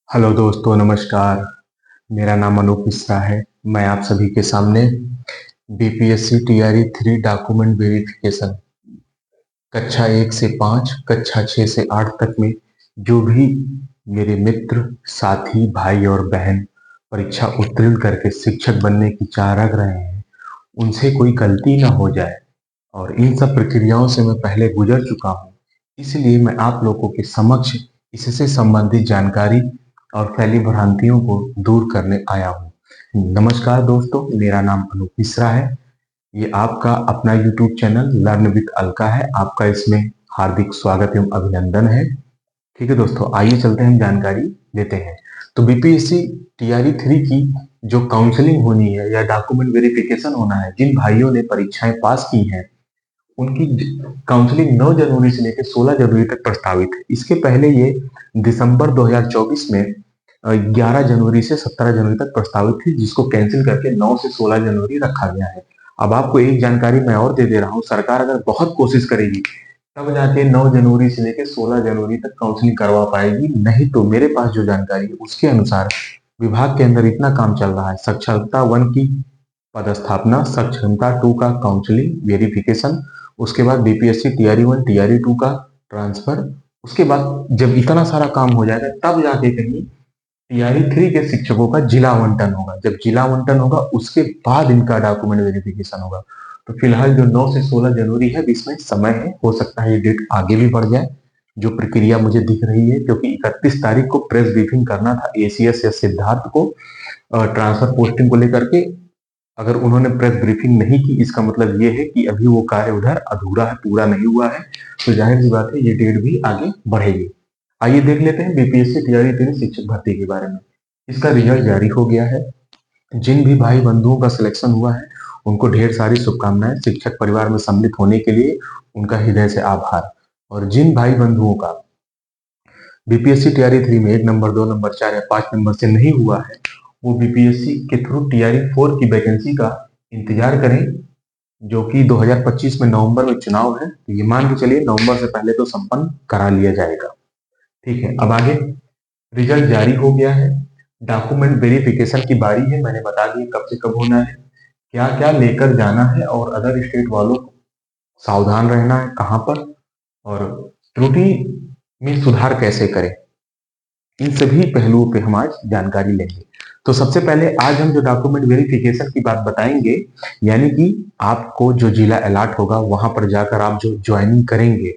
Hello दोस्तों, नमस्कार। मेरा नाम अनूप मिश्रा है। मैं आप सभी के सामने बीपीएससी टीआरई 3 डॉक्यूमेंट वेरिफिकेशन कक्षा 1 से 5, कक्षा 6 से 8 तक में जो भी मेरे मित्र, साथी, भाई और बहन परीक्षा उत्तीर्ण करके शिक्षक बनने की चाह रख रहे हैं, उनसे कोई गलती ना हो जाए और इन सब प्रक्रियाओं से मैं पहले गुजर चुका हूँ। इसलिए मैं आप लोगों के समक्ष इससे संबंधित जानकारी और फैली भ्रांतियों को दूर करने आया हूँ। नमस्कार दोस्तों, मेरा नाम अनूप मिश्रा है। ये आपका अपना YouTube channel learn with Alka है। आपका इसमें हार्दिक स्वागत एवं अभिनंदन है। ठीक है दोस्तों, आइए चलते हैं, हम जानकारी लेते हैं। तो बीपीएससी टीआरई 3 की जो काउंसलिंग होनी है या डॉक्यूमेंट वेरिफिकेशन होना है, जिन भाइयों ने परीक्षाएं पास की हैं उनकी काउंसलिंग 9 जनवरी से लेकर 16 जनवरी तक प्रस्तावित है। इसके पहले ये दिसंबर 2024 में 11 जनवरी से 17 जनवरी तक प्रस्तावित थी, जिसको कैंसिल करके 9 से 16 जनवरी रखा गया है। अब आपको एक जानकारी मैं और दे दे रहा हूँ, सरकार अगर बहुत कोशिश करेगी तब जाके 9 जनवरी से लेकर 16 जनवरी तक काउंसलिंग करवा पाएगी। नहीं तो मेरे पास जो जानकारी है उसके अनुसार विभाग के अंदर इतना काम चल रहा है, साक्षरता 1 की पदस्थापना, सक्षमता 2 का काउंसलिंग वेरिफिकेशन, उसके बाद बीपीएससी टीआरई 1 टीआरई 2 का ट्रांसफर, उसके बाद जब इतना सारा काम हो जाएगा तब जाके कहीं टीआरई 3 के शिक्षकों का जिला आवंटन होगा। जब जिला आवंटन होगा उसके बाद इनका डॉक्यूमेंट वेरिफिकेशन होगा। तो फिलहाल जो 9 से 16 जनवरी है, इसमें समय है, हो सकता है ये डेट आगे भी बढ़ जाए। जो प्रक्रिया मुझे दिख रही है, क्योंकि 31 तारीख को प्रेस ब्रीफिंग करना था एसीएस या सिद्धार्थ को ट्रांसफर पोस्टिंग को लेकर के। अगर उन्होंने प्रेस ब्रीफिंग नहीं की, इसका मतलब ये है कि अभी वो कार्य उधर अधूरा है, पूरा नहीं हुआ है। तो जाहिर सी बात है ये डेट भी आगे बढ़ेगी। आइए देख लेते हैं बीपीएससी टीआरई 3 शिक्षक भर्ती के बारे में। इसका रिजल्ट जारी हो गया है। जिन भी भाई बंधुओं का सिलेक्शन हुआ है उनको ढेर सारी शुभकामनाएं। शिक्षक परिवार में सम्मिलित होने के लिए उनका हृदय से आभार। और जिन भाई बंधुओं का बीपीएससी टीआरई 3 में 1 नंबर, 2 नंबर, 4 या 5 नंबर से नहीं हुआ है, वो बीपीएससी के थ्रू टीआरई 4 की वैकेंसी का इंतजार करें, जो कि 2025 में नवंबर में चुनाव है। तो ये मान के चलिए नवंबर से पहले तो संपन्न करा लिया जाएगा। ठीक है, अब आगे रिजल्ट जारी हो गया है। डॉक्यूमेंट वेरिफिकेशन की बारी है। मैंने बता दिया कब से कब होना है, क्या क्या लेकर जाना है और अदर स्टेट वालों को सावधान रहना है कहाँ पर, और त्रुटि में सुधार कैसे करें। इन सभी पहलुओं पे हम आज जानकारी लेंगे। तो सबसे पहले आज हम जो डॉक्यूमेंट वेरिफिकेशन की बात बताएंगे, यानी कि आपको जो जिला अलॉट होगा वहां पर जाकर आप जो ज्वाइनिंग करेंगे,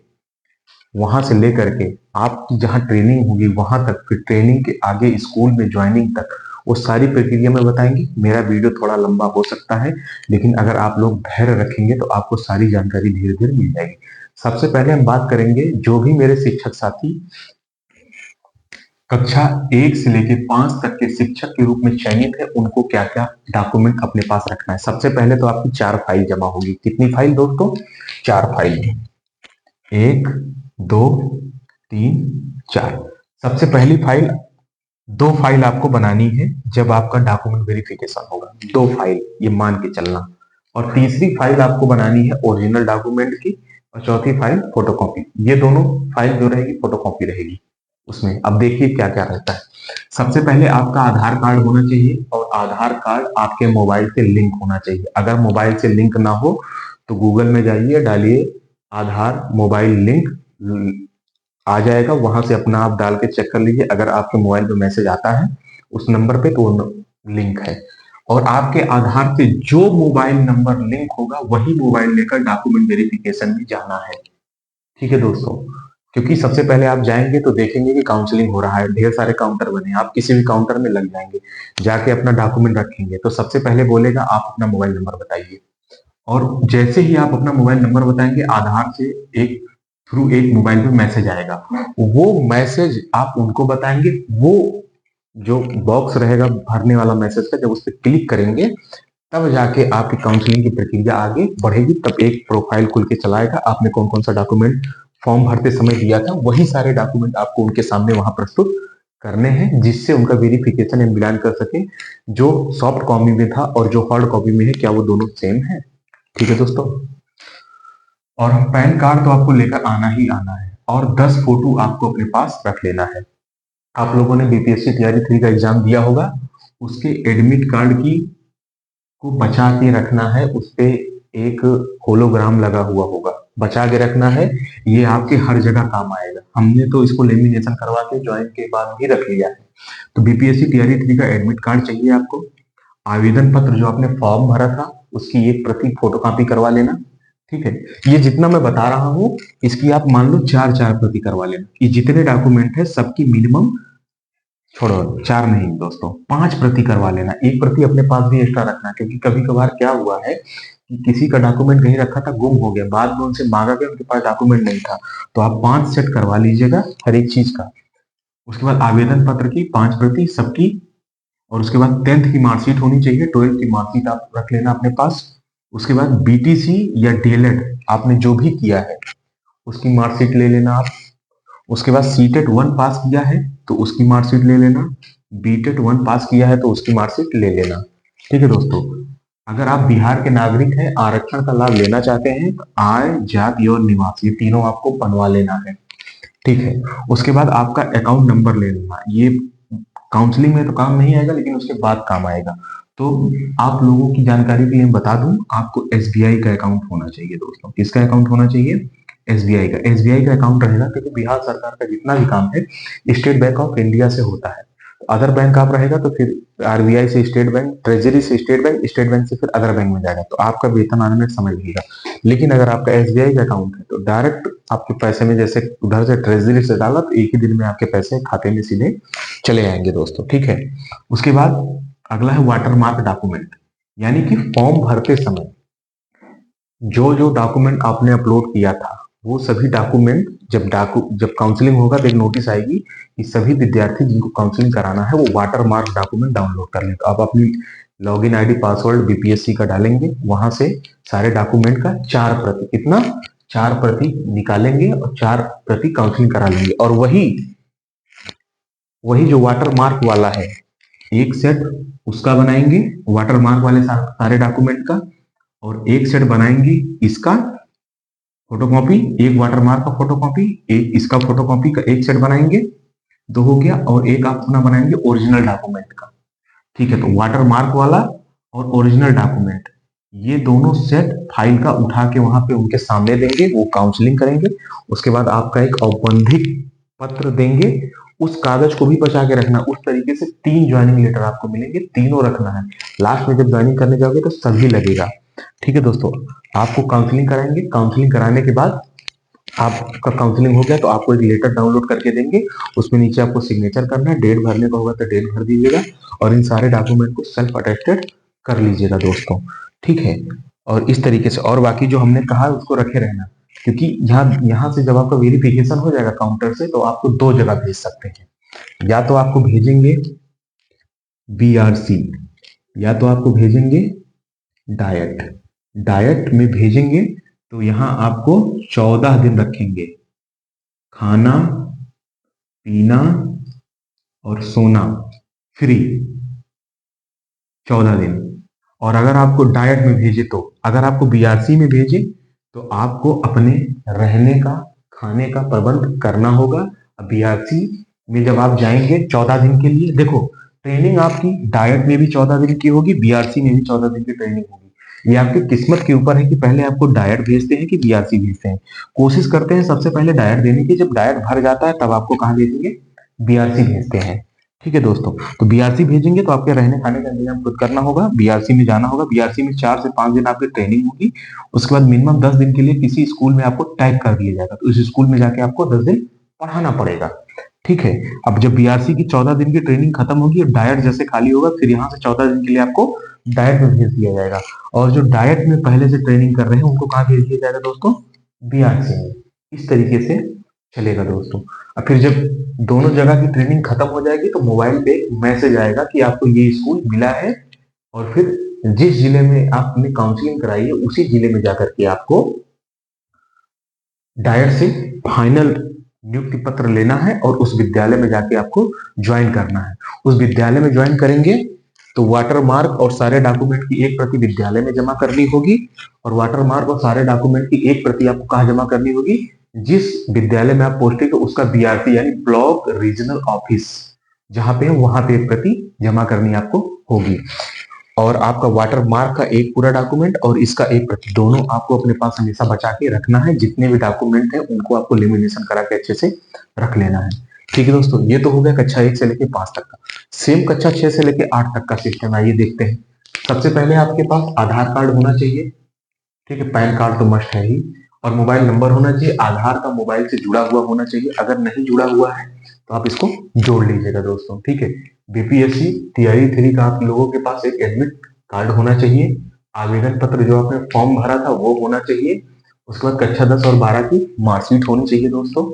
वहां से लेकर के आपकी जहां ट्रेनिंग होगी वहां तक, फिर ट्रेनिंग के आगे स्कूल में ज्वाइनिंग तक, वो सारी प्रक्रिया में बताएंगे। मेरा वीडियो थोड़ा लंबा हो सकता है, लेकिन अगर आप लोग धैर्य रखेंगे तो आपको सारी जानकारी धीरे धीरे मिल जाएगी। सबसे पहले हम बात करेंगे जो भी मेरे शिक्षक साथी कक्षा 1 से लेकर 5 तक के शिक्षक के रूप में चयनित है, उनको क्या क्या डॉक्यूमेंट अपने पास रखना है। सबसे पहले तो आपकी 4 फाइल जमा होगी। कितनी फाइल दोस्तों? 4 फाइल। 1, 2, 3, 4। सबसे पहली फाइल, 2 फाइल आपको बनानी है जब आपका डॉक्यूमेंट वेरिफिकेशन होगा। 2 फाइल ये मान के चलना। और तीसरी फाइल आपको बनानी है ओरिजिनल डॉक्यूमेंट की, और चौथी फाइल फोटोकॉपी। ये दोनों फाइल जो रहेगी फोटोकॉपी रहेगी उसमें। अब देखिए क्या क्या रहता है। सबसे पहले आपका आधार कार्ड होना चाहिए, और आधार कार्ड आपके मोबाइल से लिंक होना चाहिए। अगर मोबाइल से लिंक ना हो तो गूगल में जाइए, डालिए आधार मोबाइल लिंक, आ जाएगा। वहां से अपना आप डाल के चेक कर लीजिए। अगर आपके मोबाइल पे मैसेज आता है उस नंबर पे तो लिंक है। और आपके आधार से जो मोबाइल नंबर लिंक होगा वही मोबाइल लेकर डॉक्यूमेंट वेरिफिकेशन में जाना है। ठीक है दोस्तों, क्योंकि सबसे पहले आप जाएंगे तो देखेंगे कि काउंसलिंग हो रहा है, ढेर सारे काउंटर बने हैं, आप किसी भी काउंटर में लग जाएंगे, जाके अपना डॉक्यूमेंट रखेंगे तो सबसे पहले बोलेगा आप अपना मोबाइल नंबर बताइए। और जैसे ही आप अपना मोबाइल नंबर बताएंगे, आधार से एक थ्रू एक मोबाइल पे मैसेज आएगा। वो मैसेज आप उनको बताएंगे। वो जो बॉक्स रहेगा भरने वाला मैसेज का, जब उस पर क्लिक करेंगे तब जाके आपकी काउंसलिंग की प्रक्रिया आगे बढ़ेगी। तब एक प्रोफाइल खुल के चलाएगा, आपने कौन कौन सा डॉक्यूमेंट फॉर्म भरते समय दिया था, वही सारे डॉक्यूमेंट आपको उनके सामने वहां प्रस्तुत करने हैं, जिससे उनका वेरिफिकेशन एंड मिलान कर सके जो सॉफ्ट कॉपी में था और जो हार्ड कॉपी में है, क्या वो दोनों सेम है। ठीक है दोस्तों, और पैन कार्ड तो आपको लेकर आना ही आना है, और 10 फोटो आपको अपने पास रख लेना है। आप लोगों ने बीपीएससी तैयारी 3 का एग्जाम दिया होगा, उसके एडमिट कार्ड की को बचा के रखना है, उस पे एक होलोग्राम लगा हुआ होगा, बचा के रखना है। ये आपके हर जगह काम आएगा। हमने तो इसको लेमिनेशन करवा के ज्वाइन के बाद भी रख लिया है। तो बीपीएससी तैयारी 3 का एडमिट कार्ड चाहिए आपको। आवेदन पत्र जो आपने फॉर्म भरा था उसकी एक प्रति फोटोकॉपी करवा लेना। ठीक है, ये जितना मैं बता रहा हूँ इसकी आप मान लो 4 प्रति करवा लेना। ये जितने डॉक्यूमेंट है सबकी मिनिमम, छोड़ो 4 नहीं दोस्तों, 5 प्रति करवा लेना। एक प्रति अपने पास भी एक्स्ट्रा रखना, क्योंकि कभी कभार क्या हुआ है कि किसी का डॉक्यूमेंट कहीं रखा था, गुम हो गया, बाद में उनसे मांगा गया, उनके पास डॉक्यूमेंट नहीं था। तो आप 5 सेट करवा लीजिएगा हर एक चीज का। उसके बाद आवेदन पत्र की 5 प्रति सबकी, और उसके बाद 10th की मार्कशीट होनी चाहिए, 12th की मार्कशीट आप रख लेना अपने पास। उसके बाद बीटीसी या डीएलएड आपने जो भी किया है उसकी मार्कशीट ले लेना आप। उसके बाद सीटेट 1 पास किया है तो उसकी मार्कशीट ले लेना, बीटेट 1 पास किया है तो उसकी मार्कशीट ले लेना। ठीक है दोस्तों, अगर आप बिहार के नागरिक हैं, आरक्षण का लाभ लेना चाहते हैं, तो आय, जाति और निवास ये तीनों आपको बनवा लेना है। ठीक है, उसके बाद आपका अकाउंट नंबर ले लेना। ये काउंसलिंग में तो काम नहीं आएगा लेकिन उसके बाद काम आएगा। तो आप लोगों की जानकारी के लिए मैं बता दूं, आपको एसबीआई का अकाउंट होना चाहिए दोस्तों। किसका अकाउंट होना चाहिए? एसबीआई का। एसबीआई का अकाउंट रहेगा क्योंकि बिहार सरकार का जितना भी काम है स्टेट बैंक ऑफ इंडिया से होता है। अदर बैंक आप रहेगा तो फिर आरबीआई से स्टेट बैंक, ट्रेजरी से स्टेट बैंक से फिर अदर बैंक में जाएगा, तो आपका वेतन आने में समय लगेगा। लेकिन अगर आपका एसबीआई का अकाउंट है तो डायरेक्ट आपके पैसे में, जैसे उधर से ट्रेजरी से डाला तो एक ही दिन में आपके पैसे खाते में सीधे चले आएंगे दोस्तों। ठीक है, उसके बाद अगला है वाटरमार्क डॉक्यूमेंट, यानी कि फॉर्म भरते समय जो जो डॉक्यूमेंट आपने अपलोड किया था वो सभी डॉक्यूमेंट, जब काउंसलिंग होगा तो एक नोटिस आएगी कि सभी विद्यार्थी जिनको काउंसलिंग कराना है वो वाटरमार्क डॉक्यूमेंट डाउनलोड कर लें। तो आप अपनी लॉगिन आईडी पासवर्ड बीपीएससी का डालेंगे, वहां से सारे डॉक्यूमेंट का 4 प्रति, कितना 4 प्रति निकालेंगे और 4 प्रति काउंसलिंग करा लेंगे। और वही वही जो वाटरमार्क वाला है एक सेट उसका बनाएंगे, वाटरमार्क वाले सारे डॉक्यूमेंट का, और एक सेट बनाएंगे इसका फोटोकॉपी, एक वाटरमार्क का फोटोकॉपी, एक इसका फोटोकॉपी का एक सेट बनाएंगे, 2 हो गया, और एक आप अपना बनाएंगे ओरिजिनल डॉक्यूमेंट का। ठीक है, तो वाटरमार्क वाला और ओरिजिनल डॉक्यूमेंट ये दोनों सेट फाइल का उठा के वहां पे उनके सामने देंगे, वो काउंसलिंग करेंगे। उसके बाद आपका एक औपबंधिक पत्र देंगे, उस कागज को भी बचा के रखना। उस तरीके से 3 ज्वाइनिंग लेटर आपको मिलेंगे, तीनों रखना है। लास्ट में जब ज्वाइनिंग करने जाओगे तो सभी लगेगा। ठीक है दोस्तों, आपको काउंसलिंग कराएंगे। काउंसलिंग कराने के बाद आपका काउंसलिंग हो गया तो आपको एक लेटर डाउनलोड करके देंगे, उसमें नीचे आपको सिग्नेचर करना है, डेट भरने का होगा तो डेट भर दीजिएगा, और इन सारे डॉक्यूमेंट को सेल्फ अटेस्टेड कर लीजिएगा दोस्तों। ठीक है, और इस तरीके से, और बाकी जो हमने कहा उसको रखे रहना, क्योंकि यहाँ से जब आपका वेरिफिकेशन हो जाएगा काउंटर से तो आपको 2 जगह भेज सकते हैं। या तो आपको भेजेंगे बीआरसी, या तो आपको भेजेंगे डायट। डायट में भेजेंगे तो यहाँ आपको 14 दिन रखेंगे, खाना पीना और सोना फ्री 14 दिन। और अगर आपको डायट में भेजे तो, अगर आपको बीआरसी में भेजे तो आपको अपने रहने का, खाने का प्रबंध करना होगा। बीआरसी में जब आप जाएंगे 14 दिन के लिए, देखो ट्रेनिंग आपकी डायट में भी 14 दिन की होगी, बीआरसी में भी 14 दिन की ट्रेनिंग होगी। ये आपकी किस्मत के ऊपर है कि पहले आपको डायट भेजते हैं कि बीआरसी भेजते हैं। कोशिश करते हैं सबसे पहले डायट देने की, जब डायट भर जाता है तब आपको कहाँ भेजेंगे? बीआरसी भेजते हैं। ठीक है दोस्तों, तो बीआरसी भेजेंगे तो आपके रहने खाने का इंतजाम खुद करना होगा। बीआरसी में जाना होगा, बीआरसी में 4 से 5 दिन आपकी ट्रेनिंग होगी। उसके बाद मिनिमम 10 दिन के लिए किसी स्कूल में आपको टैग कर दिया जाएगा, तो उस स्कूल में जाके आपको 10 दिन पढ़ाना पड़ेगा। ठीक है, अब जब बीआरसी की 14 दिन की ट्रेनिंग खत्म होगी और डायट जैसे खाली होगा, फिर यहाँ से 14 दिन के लिए आपको डायट में भेज दिया जाएगा। और जो डायट में पहले से ट्रेनिंग कर रहे हैं उनको कहाँ भेज दिया जाएगा दोस्तों? बीआरसी में। इस तरीके से चलेगा दोस्तों। और फिर जब दोनों जगह की ट्रेनिंग खत्म हो जाएगी तो मोबाइल पे मैसेज आएगा कि आपको ये स्कूल मिला है, और फिर जिस जिले में आपने काउंसलिंग कराई है उसी जिले में जाकर के आपको डायट से फाइनल नियुक्ति पत्र लेना है और उस विद्यालय में जाके आपको ज्वाइन करना है। उस विद्यालय में ज्वाइन करेंगे तो वाटरमार्क और सारे डॉक्यूमेंट की एक प्रति विद्यालय में जमा करनी होगी, और वाटरमार्क और सारे डॉक्यूमेंट की एक प्रति आपको कहाँ जमा करनी होगी? जिस विद्यालय में आप पोस्टेड हो उसका बीआरटी यानी ब्लॉक रीजनल ऑफिस जहां पे है वहां पे प्रति जमा करनी आपको होगी। और आपका वाटर मार्क का एक पूरा डॉक्यूमेंट और इसका एक प्रति, दोनों आपको अपने पास हमेशा बचा के रखना है। जितने भी डॉक्यूमेंट है उनको आपको लेमिनेशन करा के अच्छे से रख लेना है। ठीक है दोस्तों, ये तो हो गया कक्षा 1 से लेके 5 तक का। सेम कक्षा 6 से लेके 8 तक का सिस्टम आइए देखते हैं। सबसे पहले आपके पास आधार कार्ड होना चाहिए। ठीक है, पैन कार्ड तो मस्ट है ही। और मोबाइल नंबर होना चाहिए। आधार का मोबाइल से जुड़ा हुआ होना चाहिए। अगर नहीं जुड़ा हुआ है तो आप इसको जोड़ लीजिएगा दोस्तों। ठीक है, बीपीएससी तैयारी 3 का आप लोगों के पास एक एडमिट कार्ड होना चाहिए। आवेदन पत्र जो आपने फॉर्म भरा था वो होना चाहिए। उसके बाद कक्षा 10 और 12 की मार्कशीट होनी चाहिए दोस्तों।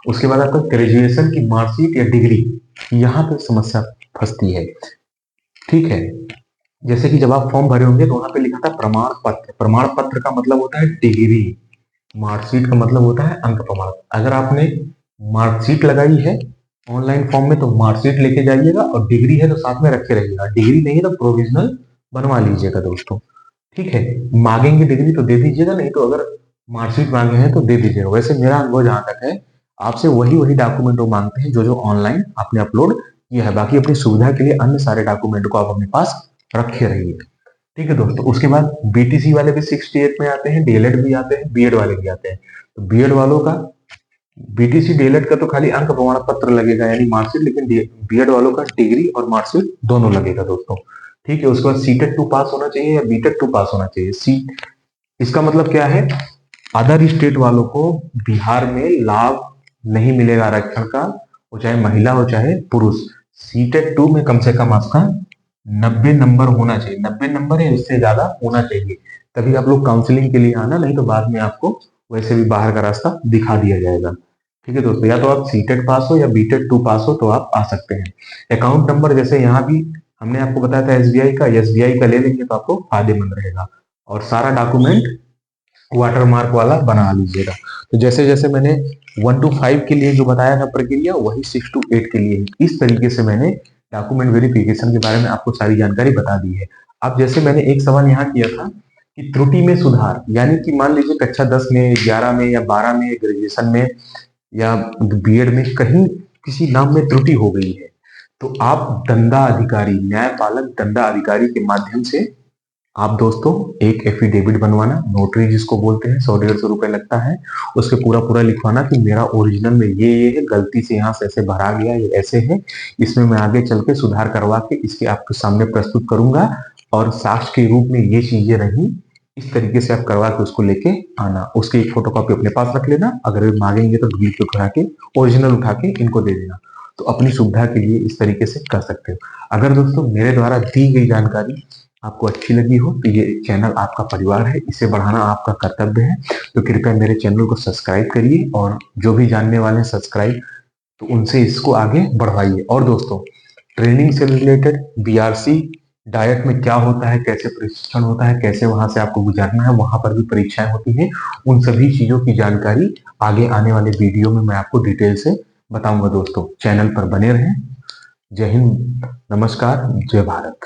उसके बाद आपका ग्रेजुएशन की मार्कशीट या डिग्री, यहाँ पे समस्या फंसती है। ठीक है, जैसे कि जब आप फॉर्म भरे होंगे तो वहां पे लिखा था प्रमाण पत्र। प्रमाण पत्र का मतलब होता है डिग्री। मार्कशीट का मतलब होता है अंक प्रमाण। अगर आपने मार्कशीट लगाई है ऑनलाइन फॉर्म में तो मार्कशीट लेके जाइएगा, और डिग्री है तो साथ में रखे रहिएगा। डिग्री नहीं है तो प्रोविजनल बनवा लीजिएगा दोस्तों। ठीक है, मांगेंगे डिग्री तो दे दीजिएगा, नहीं तो अगर मार्कशीट मांगे हैं तो दे दीजिएगा। वैसे मेरा अनुभव जहां तक है, आपसे वही वही डॉक्यूमेंट वो मांगते हैं जो जो ऑनलाइन आपने अपलोड किया है। बाकी अपनी सुविधा के लिए अन्य सारे डॉक्यूमेंट को आप अपने पास रखे रहिए। ठीक है दोस्तों, उसके बाद बीटीसी वाले भी 68 में आते हैं, डीएलएड भी आते हैं, बीएड वाले भी आते हैं। तो बीएड वालों का, बीटीसी डीएलएड का तो खाली अंक प्रमाण पत्र लगेगा यानी मार्कशीट, लेकिन बीएड वालों का डिग्री और मार्कशीट दोनों लगेगा दोस्तों। ठीक है, उसके बाद सीटेट 2 पास होना चाहिए या बीटेट 2 पास होना चाहिए। इसका मतलब क्या है, अदर स्टेट वालों को बिहार में लाभ नहीं मिलेगा आरक्षण का, वो चाहे महिला हो चाहे पुरुष। सीटेट 2 में कम से कम आपका 90 नंबर होना चाहिए। 90 नंबर या उससे ज्यादा होना चाहिए, तभी आप लोग काउंसलिंग के लिए आना, नहीं तो बाद में आपको वैसे भी बाहर का रास्ता दिखा दिया जाएगा। ठीक है दोस्तों, या तो आप सीटेट पास हो या बीटेट 2 पास हो तो आप आ सकते हैं। अकाउंट नंबर जैसे यहाँ भी हमने आपको बताया था एसबीआई का, एसबीआई का ले लेंगे तो आपको फायदेमंद रहेगा। और सारा डॉक्यूमेंट वाटर मार्क वाला बना लीजिएगा। तो जैसे जैसे मैंने 1 to 5 के लिए जो बताया था प्रक्रिया, वही 6 to 8 के लिए है। इस तरीके से मैंने डॉक्यूमेंट वेरिफिकेशन के बारे में आपको सारी जानकारी बता दी है। अब जैसे मैंने एक सवाल यहाँ किया था कि त्रुटि में सुधार, यानी कि मान लीजिए कक्षा 10 में, 11 में या 12 में, ग्रेजुएशन में या बीएड में कहीं किसी नाम में त्रुटि हो गई है, तो आप दंडा अधिकारी, न्यायपालक दंडा अधिकारी के माध्यम से आप दोस्तों एक एफिडेविट बनवाना, नोटरी जिसको बोलते हैं, 100-150 रुपए लगता है। उसके पूरा पूरा लिखवाना कि मेरा ओरिजिनल में ये है, गलती से यहाँ से ऐसे भरा गया, ये ऐसे है, इसमें मैं आगे चल के सुधार करवा के इसके आपके सामने प्रस्तुत करूंगा, और साक्ष्य के रूप में ये चीजें रही। इस तरीके से आप करवा के उसको लेके आना। उसकी एक फोटोकॉपी अपने पास रख लेना, अगर मांगेंगे तो डुप्लीकेट करा के ओरिजिनल उठा के इनको दे देना। तो अपनी सुविधा के लिए इस तरीके से कर सकते हो। अगर दोस्तों मेरे द्वारा दी गई जानकारी आपको अच्छी लगी हो तो ये चैनल आपका परिवार है, इसे बढ़ाना आपका कर्तव्य है। तो कृपया मेरे चैनल को सब्सक्राइब करिए, और जो भी जानने वाले हैं सब्सक्राइब, तो उनसे इसको आगे बढ़वाइए। और दोस्तों ट्रेनिंग से रिलेटेड, बीआरसी डायट में क्या होता है, कैसे प्रशिक्षण होता है, कैसे वहां से आपको गुजरना है, वहां पर भी परीक्षाएं होती हैं, उन सभी चीजों की जानकारी आगे आने वाले वीडियो में मैं आपको डिटेल से बताऊंगा। दोस्तों चैनल पर बने रहें। जय हिंद, नमस्कार, जय भारत।